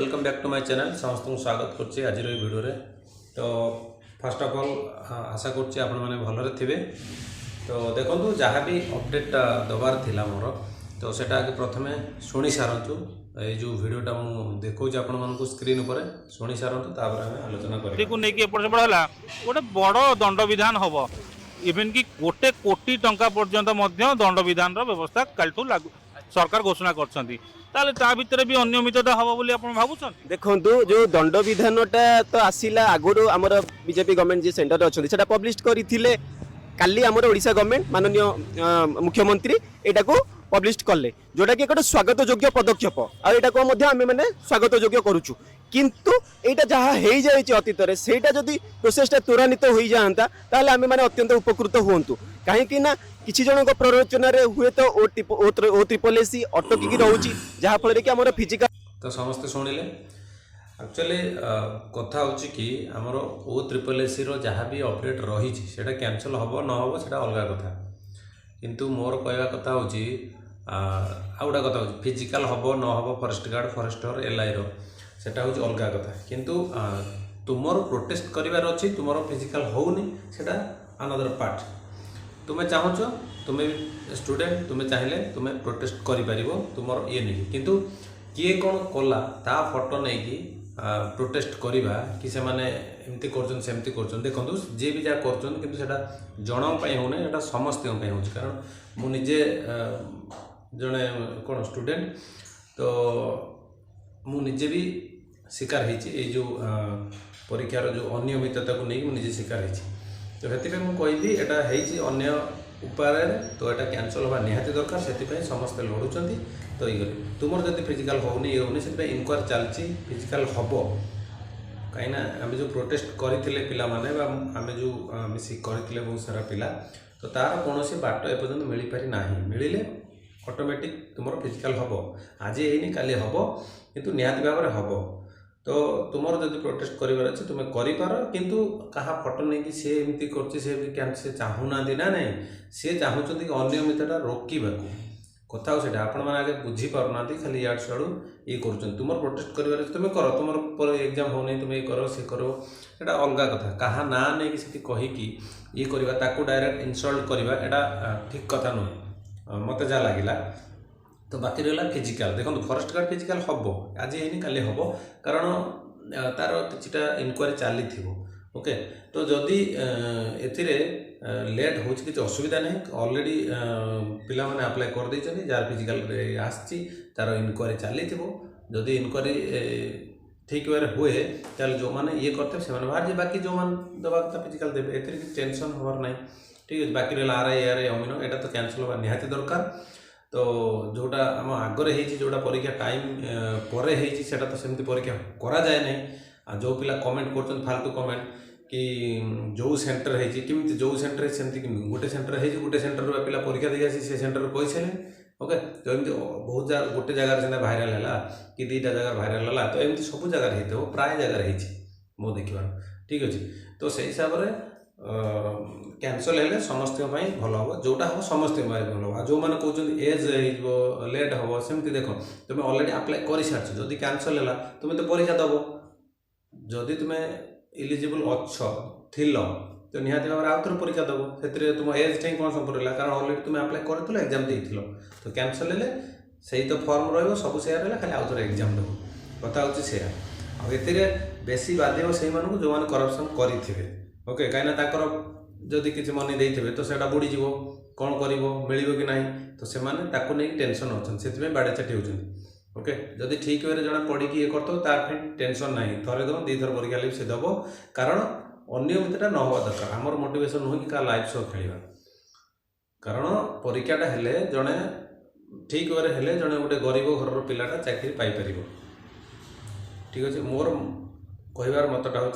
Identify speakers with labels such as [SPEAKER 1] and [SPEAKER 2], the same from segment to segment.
[SPEAKER 1] Welcome back to my channel समस्त को स्वागत करछि आज वीडियो रे। तो फर्स्ट ऑफ ऑल आशा करछि आपण माने भलरे थिबे। तो देखंतु जहाँ भी अपडेट दबार थिला मोर तो सेटा आगे प्रथमे सुनी सारंतु ए जो वीडियोटा मु देखौ जे आपण मानकु स्क्रीन ऊपर सुनी सारंतु तापर हम आलोचना करिबा।
[SPEAKER 2] को नेकी एपट सेपट होला गोटे बड़ दंड विधान हबो इवन कि 1 कोटी टंका पर्यंत मध्य दंड विधान रो व्यवस्था कालठू लागू सरकार घोषणा करछंती ताले ता भितर भी अनियमितता हबो बोली आपण भाबुछन।
[SPEAKER 3] देखंतु जो दंड विधानटा तो आसिला आगुरु हमर बीजेपी गवर्नमेंट जे सेंटर अछंती सेटा पब्लिश करिथिले काली हमर ओडिशा गवर्नमेंट माननीय मुख्यमंत्री एटा को पब्लिश कले जोटा कि एक स्वागत योग्य पदक्षेप आ एटा को मध्य आमे माने स्वागत योग्य करूछु। किंतु एटा जहाँ हो जाए अतीत में सेटा जदि प्रोसेसटा त्वरान्वित हो जाता ताहले आमे माने अत्यंत उपकृत हुंतु कहीं ना किसी जन प्ररोचन हुए तो ओ ट्रिपल एसी अटकिकी रोची जहाँ फल कि आम फिजिकल
[SPEAKER 1] तो समस्ते शुणिले एक्चुअली कथा होची कि आमर ओ ट्रिपल एसी रो जहाँ भी अपडेट रही सेटा कैंसल हम न हम सेटा अलग कथा किंतु मोर कहवा कथा होची आउटा कथा होची फिजिकल हम न हम फॉरेस्ट गार्ड फॉरेस्टर एलआई रो सेटा होची अलग कथा किंतु तुमर प्रोटेस्ट करिवार अछि तुमर फिजिकल होउनी सेटा अनदर पार्ट तुम्हें चाहूच तुम्हें स्टूडेंट तुम्हें चाहिए तुम्हें प्रोटेस्ट करिपारिबो तुमर ये नहीं किंतु किए कौन कला ता फोटो नहीं कि प्रोटेस्ट करिबा कि से माने एमती करछन सेमती करछन देखंतु जे भी जा करछन किंतु सेटा जणक पई होने एटा समस्त पई होछ कारण मु निजे जने कोन स्टूडेंट तो मु निजे भी शिकार हेछि ए जो परीक्षार जो अनियमितता को नहीं निजे शिकार हेछि। तो से मुझे कहली एटा अन्य उपाय तो यहाँ कैंसल हवा निहाती दरकार से समस्ते लड़ुंट तो ये तुम जब फिजिकल होनी ये होनी से इनक्वारी चलती फिजिकल हम कहीं आम जो प्रोटेस्ट करते पाने आम जो मिसिक करते बहुत सारा पिला तो तार कौन बाट एपर्तंत मिल पारि ना मिले ऑटोमेटिक तुम फिजिकल हम आज ये काली हम किंतु निहाती भाव में हम तो तुमर जब प्रोटेस्ट करार अच्छे तुम्हें कर किंतु कहा फोटो नहीं कि सी एमती कर चाहूना ना नहीं सी चाहूँ कि अनियमितता रोकवा कथा से आपण मैंने आगे बुझीपार ना खाली याड साड़ू ये कर तुम प्रोटेस्ट करार तुम्हें कर तुम एग्जाम हो नहीं तुम्हें कर सी कर एटा अलग कथा कहा ना नहीं कि कहीकि ये करवा डायरेक्ट इनसल्ट करवा एटा ठीक कथा नुहे मत जहाँ लगे। तो बाकी रहा फिजिकल देखो फॉरेस्ट गार्ड फिजिकल हम आज ये काली हम कारण तार किछिटा इनक्वारी चली थी ओके। तो जदि एथिरे लेट हो किसी असुविधा नहीं ऑलरेडी पिला माने अप्लाई कर देछन जार फिजिकल आछि तार इनक्वारी चली थी जदि इनक्वारी ठीक वे हुए ताल जो माने ये करते से बाहर जे बाकी जो मान दबा फिजिकल देबे एथिरे टेंशन होवार नहीं ठीक है। बाकी रहा आरआई अमीनो एटा तो कैंसल होगा निहाती दरकार। तो जोटा आम आगे जोटा परीक्षा टाइम पर सेटा तो सेमती परीक्षा करा जाए नहीं जो पिला कमेंट कर फालतू कमेंट कि जो सेंटर है जो सेंटर सेमती गोटे सेंटर है गोटे सेंटर पिला परीक्षा दी आसी से सेंटर कही सारे ओके। तो एमती बहुत जगह गोटे जगार से भाइराल है कि दुईटा जगह भाइराल है तो एमती सब जगार हो प्राय जगार मो देखा ठीक अच्छे। तो से हिसाब से कैंसल है समस्त भल हम जोटा हम समस्त भल हम जो मैंने कहते एज लेट हम सेमती देख तुम्हें ऑलरेडी अप्लाई कर सारी जदि कैंसल है तुम्हें तो परीक्षा दब जदि तुम्हें इलिजिबल अच्छ तो निहाती भाव आउ थे परीक्षा दब से तुम एज टाइम कौन संपर्क है कारण ऑलरेडी तुम्हें अप्लाई कर एग्जाम देथिल तो कैंसल है से तो फॉर्म रो सब से खाली आउ थे एग्जाम देव कथा हूँ से बेसी बाध्य से जो मैंने करप्शन करेंगे ओके कहीं जदि किसी मनी देते तो सेटा बुड़ीज कौन कर मिल कि ना तो से नहीं टेंशन अच्छा से बाड़े चाटी होती ओके। जदि ठीक वे जड़े पढ़ी ये करते तार फिर टेंशन ना थे दब दी थर परीक्षा से दब कारण अनियमितता न हवा दरकार आमर मोटिवेशन नुह कि लाइफ शो खेलवा कारण परीक्षाटा हेले जड़े ठीक वे हेले जड़े गोटे गरीब घर पिलाटा चाकरी पाइपर ठीक अच्छे। मोर कहबार मतटा हूँ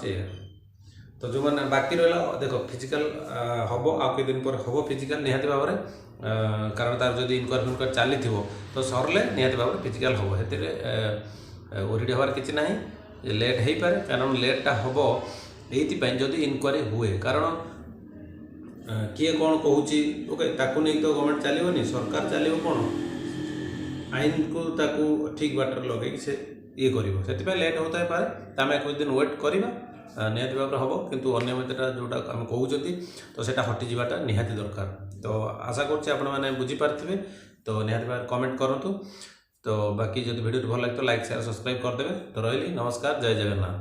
[SPEAKER 1] तो जो मैंने बाकी रहा देख फिजिकल हम आउ कि दिन पर हम फिजिकल निहाती भाव में कारण तार जो इनक्वारी फिनक्वारी चली थी तो सरले निहाती भाव में फिजिकल हम से ओरिड हबार किसी ना लेट हो पाए कारण लेटा हम ये जदि इनक्वारी हुए कारण किए कौन कहूँ ओके ताकू नहीं तो गवर्नमेंट चलोनी सरकार चलो कौन आईन को ताकू ठीक बाटर लगे से ଇଏ କରିବ, ସେଥିପାଇଁ ଲେଟ୍ ହେଉଥାଏ ପାରେ। ତ ଆମେ 21 ଦିନ ୱେଟ୍ କରିବା, ନିହାତି ଭାବରେ ହେବ। କିନ୍ତୁ ଅନିୟମିତଟା ଯେଉଁଟା ଆମେ କହୁଛନ୍ତି ତ ସେଇଟା ହଟିଯିବାଟା ନିହାତି ଦରକାର। ତ ଆଶା କରୁଛି ଆପଣମାନେ ବୁଝିପାରିଥିବେ। ତ ନିହାତି ଭାବରେ କମେଣ୍ଟ କରନ୍ତୁ। ତ ବାକି ଯଦି ଭିଡ଼ିଓଟି ଭଲ ଲାଗିଥିବ ଲାଇକ୍ ସେୟାର ସବସ୍କ୍ରାଇବ୍ କରିଦେବେ। ତ ରହିଲି, ନମସ୍କାର, ଜୟ ଜଗନ୍ନାଥ।